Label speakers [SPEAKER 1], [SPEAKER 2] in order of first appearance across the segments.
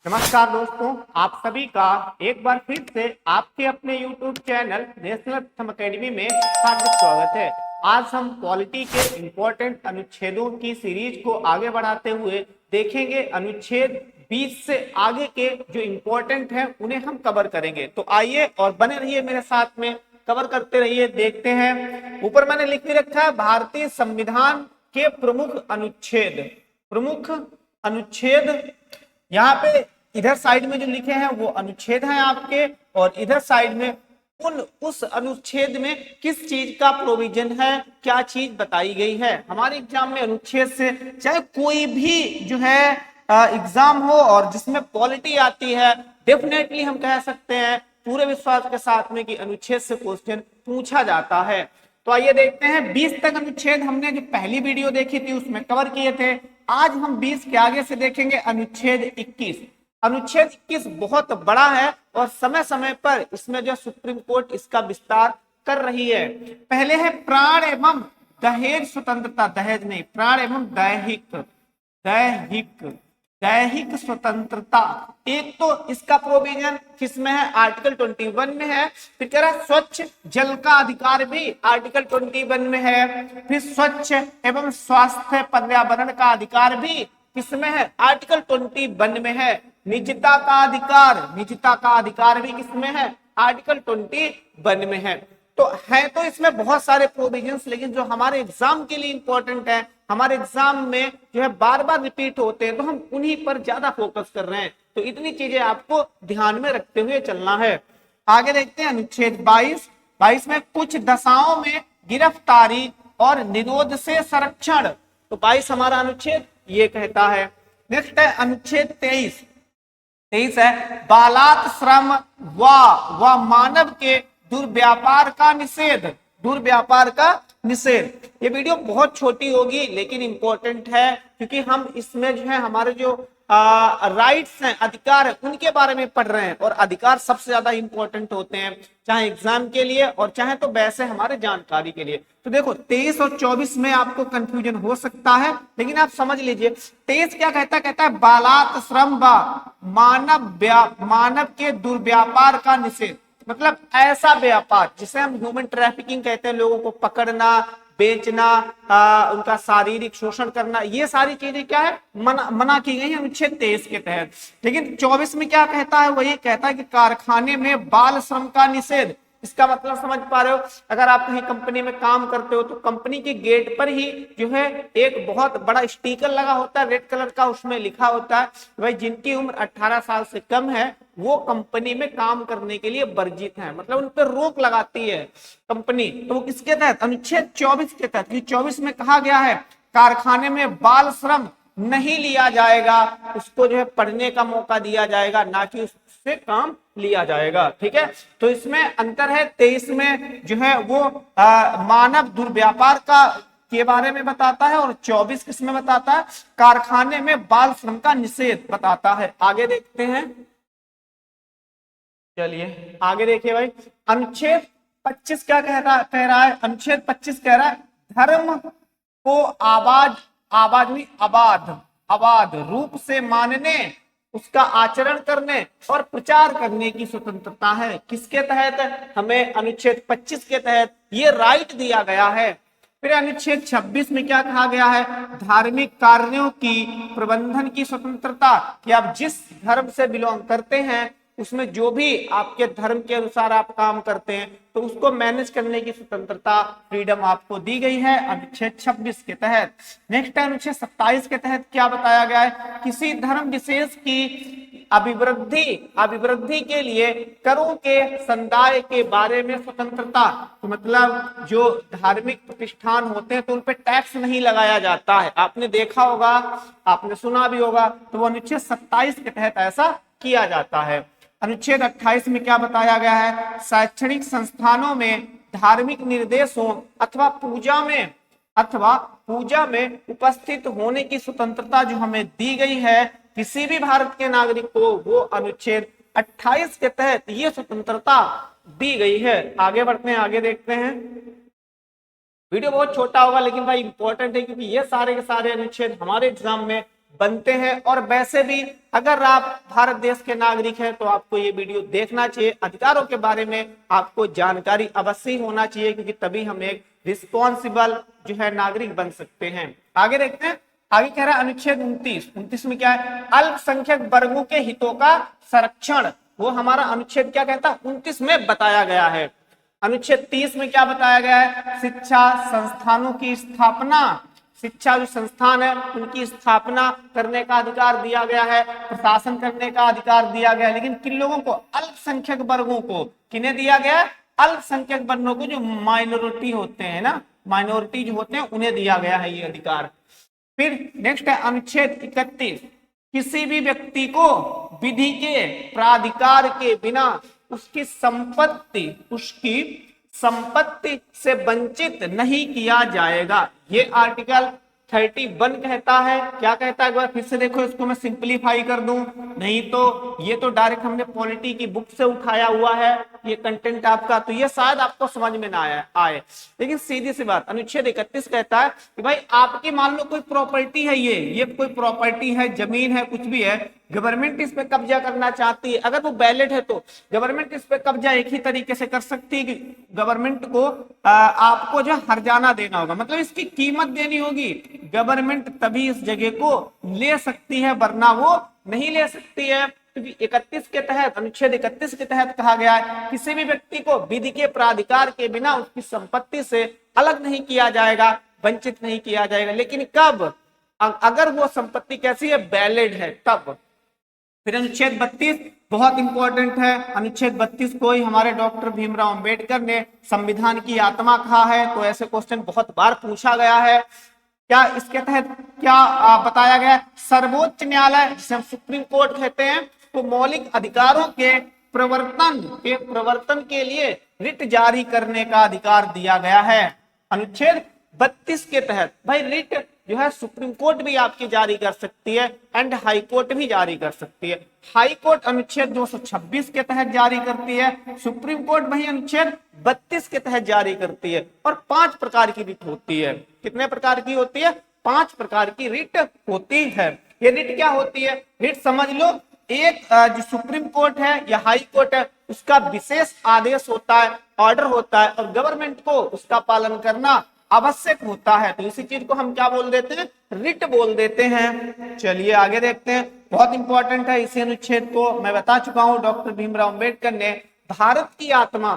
[SPEAKER 1] नमस्कार दोस्तों, आप सभी का एक बार फिर से आपके अपने YouTube चैनल नेशनल प्रथम अकेडमी में हार्दिक स्वागत है। आज हम पॉलिटी के इम्पोर्टेंट अनुच्छेदों की सीरीज को आगे बढ़ाते हुए देखेंगे। अनुच्छेद 20 से आगे के जो इम्पोर्टेंट हैं उन्हें हम कवर करेंगे। तो आइए और बने रहिए मेरे साथ में, कवर करते रहिए। देखते हैं, ऊपर मैंने लिख भी रखा है भारतीय संविधान के प्रमुख अनुच्छेद। प्रमुख अनुच्छेद यहाँ पे इधर साइड में जो लिखे हैं वो अनुच्छेद हैं आपके, और इधर साइड में उस अनुच्छेद में किस चीज का प्रोविजन है, क्या चीज बताई गई है। हमारे एग्जाम में अनुच्छेद से चाहे कोई भी जो है एग्जाम हो और जिसमें पॉलिटी आती है, डेफिनेटली हम कह सकते हैं पूरे विश्वास के साथ में कि अनुच्छेद से क्वेश्चन पूछा जाता है। तो आइए देखते हैं। 20 तक अनुच्छेद हमने जो पहली वीडियो देखी थी उसमें कवर किए थे। आज हम 20 के आगे से देखेंगे अनुच्छेद 21। अनुच्छेद 21 बहुत बड़ा है और समय समय पर इसमें जो सुप्रीम कोर्ट इसका विस्तार कर रही है। पहले है प्राण एवं दहेज स्वतंत्रता। दहेज नहीं, प्राण एवं दैहिक स्वतंत्रता। एक तो इसका प्रोविजन किसमें है? आर्टिकल 21 में है। फिर कह रहा है स्वच्छ जल का अधिकार भी आर्टिकल 21 में है। फिर स्वच्छ एवं स्वास्थ्य पर्यावरण का अधिकार भी किसमें है? आर्टिकल 21 में है। निजता का अधिकार भी किसमें है? आर्टिकल 21 में है। तो इसमें बहुत सारे प्रोविजंस, लेकिन जो हमारे एग्जाम के लिए इंपॉर्टेंट है, हमारे एग्जाम में जो है बार बार रिपीट होते हैं, तो हम उन्हीं पर ज्यादा फोकस कर रहे हैं। तो इतनी चीजें आपको ध्यान में रखते हुए चलना है। आगे देखते हैं अनुच्छेद 22 में कुछ दशाओं में गिरफ्तारी और निरोध से संरक्षण। तो 22 हमारा अनुच्छेद ये कहता है। नेक्स्ट है अनुच्छेद 23 है बालात श्रम व मानव के दुर्व्यापार का निषेध। ये वीडियो बहुत छोटी होगी लेकिन इंपॉर्टेंट है, क्योंकि हम इसमें जो है हमारे जो राइट्स हैं, अधिकार है, उनके बारे में पढ़ रहे हैं। और अधिकार सबसे ज्यादा इंपॉर्टेंट होते हैं, चाहे एग्जाम के लिए और चाहे तो वैसे हमारे जानकारी के लिए। तो देखो 23 और 24 में आपको कंफ्यूजन हो सकता है, लेकिन आप समझ लीजिए 23 क्या कहता है बालात श्रम व मानव के दुर्व्यापार का निषेध। मतलब ऐसा व्यापार जिसे हम ह्यूमन ट्रैफिकिंग कहते हैं, लोगों को पकड़ना, बेचना, उनका शारीरिक शोषण करना, ये सारी चीजें क्या है? मना की गई है अनुच्छेद 23 के तहत। लेकिन 24 में क्या कहता है? वही कहता है कि कारखाने में बाल श्रम का निषेध। इसका मतलब समझ पा रहे हो? अगर आप कहीं कंपनी में काम करते हो तो कंपनी के गेट पर ही जो है एक बहुत बड़ा स्टिकर लगा होता है रेड कलर का, उसमें लिखा होता है भाई जिनकी उम्र 18 साल से कम है वो कंपनी में काम करने के लिए वर्जित है। मतलब उन पर रोक लगाती है कंपनी। तो वो किसके तहत? अनुच्छेद 24 के तहत। 24 में कहा गया है कारखाने में बाल श्रम नहीं लिया जाएगा, उसको जो है पढ़ने का मौका दिया जाएगा, ना कि उससे काम लिया जाएगा। ठीक है, तो इसमें अंतर है। 23 में जो है वो मानव दुर्व्यापार के बारे में बताता है और 24 किसमें बताता है? कारखाने में बाल श्रम का निषेध बताता है। आगे देखते हैं, चलिए आगे देखिए भाई। अनुच्छेद 25 क्या कह रहा है? अनुच्छेद 25 कह रहा है धर्म को अबाध रूप से मानने, उसका आचरण करने और प्रचार करने की स्वतंत्रता है। किसके तहत? हमें अनुच्छेद 25 के तहत ये राइट दिया गया है। फिर अनुच्छेद 26 में क्या कहा गया है? धार्मिक कार्यों की प्रबंधन की स्वतंत्रता, कि आप जिस धर्म से बिलोंग करते हैं उसमें जो भी आपके धर्म के अनुसार आप काम करते हैं तो उसको मैनेज करने की स्वतंत्रता, फ्रीडम आपको दी गई है अनुच्छेद 26 के तहत। नेक्स्ट है अनुच्छेद 27 के तहत क्या बताया गया है? किसी धर्म विशेष की अभिवृद्धि के लिए करों के संदाय के बारे में स्वतंत्रता। तो मतलब जो धार्मिक प्रतिष्ठान होते हैं तो उन पे टैक्स नहीं लगाया जाता है। आपने देखा होगा, आपने सुना भी होगा, तो वो अनुच्छेद 27 के तहत ऐसा किया जाता है। अनुच्छेद 28 में क्या बताया गया है? शैक्षणिक संस्थानों में धार्मिक निर्देशों अथवा पूजा में उपस्थित होने की स्वतंत्रता जो हमें दी गई है किसी भी भारत के नागरिक को, वो अनुच्छेद 28 के तहत ये स्वतंत्रता दी गई है। आगे बढ़ते हैं, आगे देखते हैं। वीडियो बहुत छोटा होगा लेकिन भाई इंपॉर्टेंट है, क्योंकि ये सारे के सारे अनुच्छेद हमारे एग्जाम में बनते हैं। और वैसे भी अगर आप भारत देश के नागरिक हैं तो आपको ये वीडियो देखना चाहिए। अधिकारों के बारे में आपको जानकारी अवश्य होना चाहिए, क्योंकि तभी हम एक रिस्पॉन्सिबल जो है नागरिक बन सकते हैं। आगे देखते हैं, आगे कह रहा है अनुच्छेद 29 में क्या है, अल्पसंख्यक वर्गों के हितों का संरक्षण। वो हमारा अनुच्छेद क्या कहता है, 29 में बताया गया है। अनुच्छेद 30 में क्या बताया गया है, शिक्षा संस्थानों की स्थापना, शिक्षा जो संस्थान है उनकी स्थापना करने का अधिकार दिया गया है, प्रशासन करने का अधिकार दिया गया है। लेकिन किन लोगों को, अल्पसंख्यक वर्गों को। किन्हें दिया गया है, अल्पसंख्यक वर्गों को, जो माइनॉरिटी होते हैं ना, माइनॉरिटी जो होते हैं उन्हें दिया गया है ये अधिकार। फिर नेक्स्ट है अनुच्छेद 31, किसी भी व्यक्ति को विधि के प्राधिकार के बिना उसकी संपत्ति से वंचित नहीं किया जाएगा। ये आर्टिकल 31 कहता है। क्या कहता है, एक बार फिर से देखो, इसको मैं सिंपलीफाई कर दूं, नहीं तो ये तो डायरेक्ट हमने पॉलिटी की बुक से उठाया हुआ है ये कंटेंट आपका, तो ये शायद आपको समझ में ना आए। लेकिन सीधी सी बात, अनुच्छेद 31 कहता है कि भाई आपकी मान लो कोई प्रॉपर्टी है, ये कोई प्रॉपर्टी है, जमीन है, कुछ भी है, गवर्नमेंट इस पे कब्जा करना चाहती है, अगर वो वैलिड है तो गवर्नमेंट इस पे कब्जा एक ही तरीके से कर सकती है कि गवर्नमेंट को आपको जो हर्जाना देना होगा, मतलब इसकी कीमत देनी होगी। गवर्नमेंट तभी इस जगह को ले सकती है, वरना वो नहीं ले सकती है। क्योंकि 31 के तहत, अनुच्छेद 31 के तहत कहा गया है किसी भी व्यक्ति को विधि के प्राधिकार के बिना उसकी संपत्ति से अलग नहीं किया जाएगा, वंचित नहीं किया जाएगा। लेकिन कब, अगर वो संपत्ति कैसी है, वैलिड है, तब। फिर अनुच्छेद 32 बहुत इंपॉर्टेंट है। अनुच्छेद 32 को ही हमारे डॉक्टर भीमराव अंबेडकर ने संविधान की आत्मा कहा है, तो ऐसे क्वेश्चन बहुत बार पूछा गया है। क्या इसके तहत क्या बताया गया, सर्वोच्च न्यायालय जिसे हम सुप्रीम कोर्ट कहते हैं, तो मौलिक अधिकारों के प्रवर्तन के लिए रिट जारी करने का अधिकार दिया गया है। अनुच्छेद 32 के तहत भाई रिट जो है सुप्रीम कोर्ट भी आपकी जारी कर सकती है एंड हाई कोर्ट भी जारी कर सकती है। हाई कोर्ट अनुच्छेद 226 के तहत जारी करती है, सुप्रीम कोर्ट वही अनुच्छेद 32 के तहत जारी करती है। और 5 प्रकार की रिट होती है। कितने प्रकार की होती है, 5 प्रकार की रिट होती है। ये रिट क्या होती है, रिट समझ लो, एक जो सुप्रीम कोर्ट है या हाई कोर्ट है उसका विशेष आदेश होता है, ऑर्डर होता है, और गवर्नमेंट को उसका पालन करना आवश्यक होता है, तो इसी चीज को हम क्या बोल देते हैं, रिट बोल देते हैं। चलिए आगे देखते हैं, बहुत इंपॉर्टेंट है। इसी अनुच्छेद को मैं बता चुका हूं, डॉक्टर भीमराव अंबेडकर ने भारत की आत्मा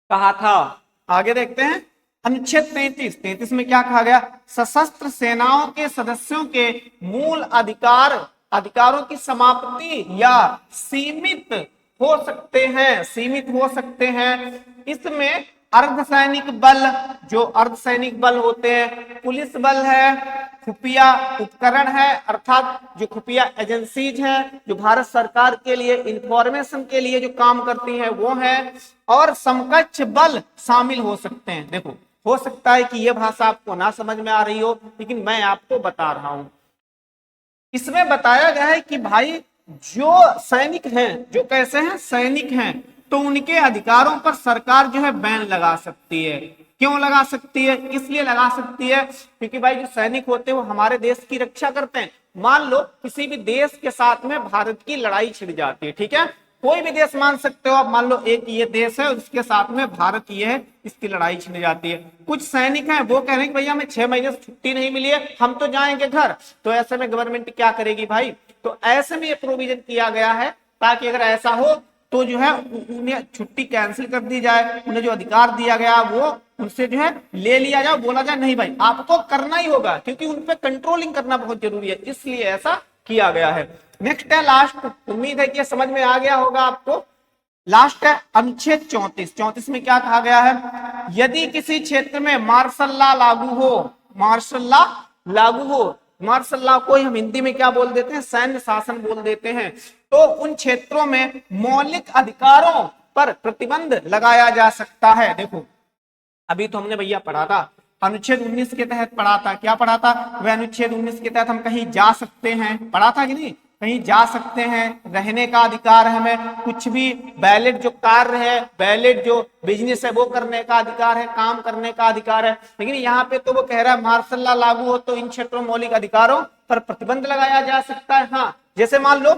[SPEAKER 1] कहा था। आगे देखते हैं, अनुच्छेद 33 में क्या कहा गया, सशस्त्र सेनाओं के सदस्यों के मूल अधिकारों की समाप्ति या सीमित हो सकते हैं। इसमें अर्धसैनिक बल, जो अर्धसैनिक बल होते हैं, पुलिस बल है, खुफिया उपकरण है, अर्थात जो खुफिया एजेंसीज हैं जो भारत सरकार के लिए इंफॉर्मेशन के लिए जो काम करती हैं वो है, और समकक्ष बल शामिल हो सकते हैं। देखो, हो सकता है कि यह भाषा आपको ना समझ में आ रही हो, लेकिन मैं आपको बता रहा हूं। इसमें बताया गया है कि भाई जो सैनिक हैं, जो कैसे हैं, सैनिक हैं, तो उनके अधिकारों पर सरकार जो है बैन लगा सकती है। क्यों लगा सकती है, इसलिए लगा सकती है क्योंकि भाई जो सैनिक होते हैं वो हमारे देश की रक्षा करते हैं। मान लो किसी भी देश के साथ में भारत की लड़ाई छिड़ जाती है, ठीक है, कोई भी देश मान सकते हो आप, मान लो एक ये देश है उसके साथ में भारत ये है, इसकी लड़ाई छिड़ जाती है। कुछ सैनिक हैं वो कह रहे हैं कि भैया हमें 6 महीने से छुट्टी नहीं मिली है, हम तो जाएंगे घर, तो ऐसे में गवर्नमेंट क्या करेगी भाई, तो ऐसे में ये प्रोविजन किया गया है ताकि अगर ऐसा हो तो जो है उन्हें छुट्टी कैंसिल कर दी जाए, उन्हें जो अधिकार दिया गया वो उनसे जो है ले लिया जाए, बोला जाए नहीं भाई आपको करना ही होगा, क्योंकि उन पे कंट्रोलिंग करना बहुत जरूरी है, इसलिए ऐसा किया गया है। नेक्स्ट है लास्ट, उम्मीद है कि समझ में आ गया होगा आपको। लास्ट है अनुच्छेद 34 में क्या कहा गया है, यदि किसी क्षेत्र में मार्शल लॉ लागू हो, मार्शल लॉ को हम हिंदी में क्या बोल देते हैं, सैन्य शासन बोल देते हैं, तो उन क्षेत्रों में मौलिक अधिकारों पर प्रतिबंध लगाया जा सकता है। देखो अभी तो हमने भैया पढ़ा था अनुच्छेद 19 के तहत पढ़ा था, क्या पढ़ा था, वह अनुच्छेद 19 के तहत हम कहीं जा सकते हैं, पढ़ा था कि नहीं, कहीं जा सकते हैं, रहने का अधिकार है हमें, कुछ भी वैलिड जो कार्य है, वैलिड जो बिजनेस है वो करने का अधिकार है, काम करने का अधिकार है। लेकिन यहाँ पे तो वो कह रहा है मार्शल लॉ लागू हो तो इन क्षेत्रों में मौलिक अधिकारों पर प्रतिबंध लगाया जा सकता है। हाँ, जैसे मान लो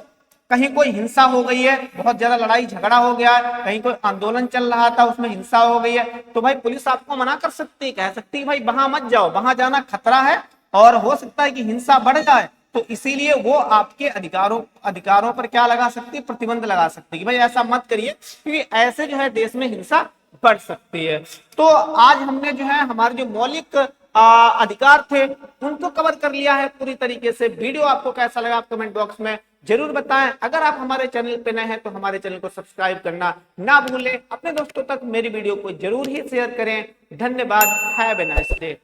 [SPEAKER 1] कहीं कोई हिंसा हो गई है, बहुत ज्यादा लड़ाई झगड़ा हो गया है, कहीं कोई आंदोलन चल रहा था उसमें हिंसा हो गई है, तो भाई पुलिस आपको मना कर सकती है, कह सकती है भाई वहां मत जाओ, वहां जाना खतरा है और हो सकता है कि हिंसा बढ़ जाए। तो इसीलिए वो आपके अधिकारों पर क्या लगा सकती है, प्रतिबंध लगा सकती है कि भाई ऐसा मत करिए, क्योंकि ऐसे जो है देश में हिंसा बढ़ सकती है। तो आज हमने जो है हमारे जो मौलिक अधिकार थे उनको कवर कर लिया है पूरी तरीके से। वीडियो आपको कैसा लगा आप कमेंट बॉक्स में जरूर बताएं। अगर आप हमारे चैनल पे नए हैं तो हमारे चैनल को सब्सक्राइब करना ना भूलें। अपने दोस्तों तक मेरी वीडियो को जरूर ही शेयर करें। धन्यवाद। Have a nice day.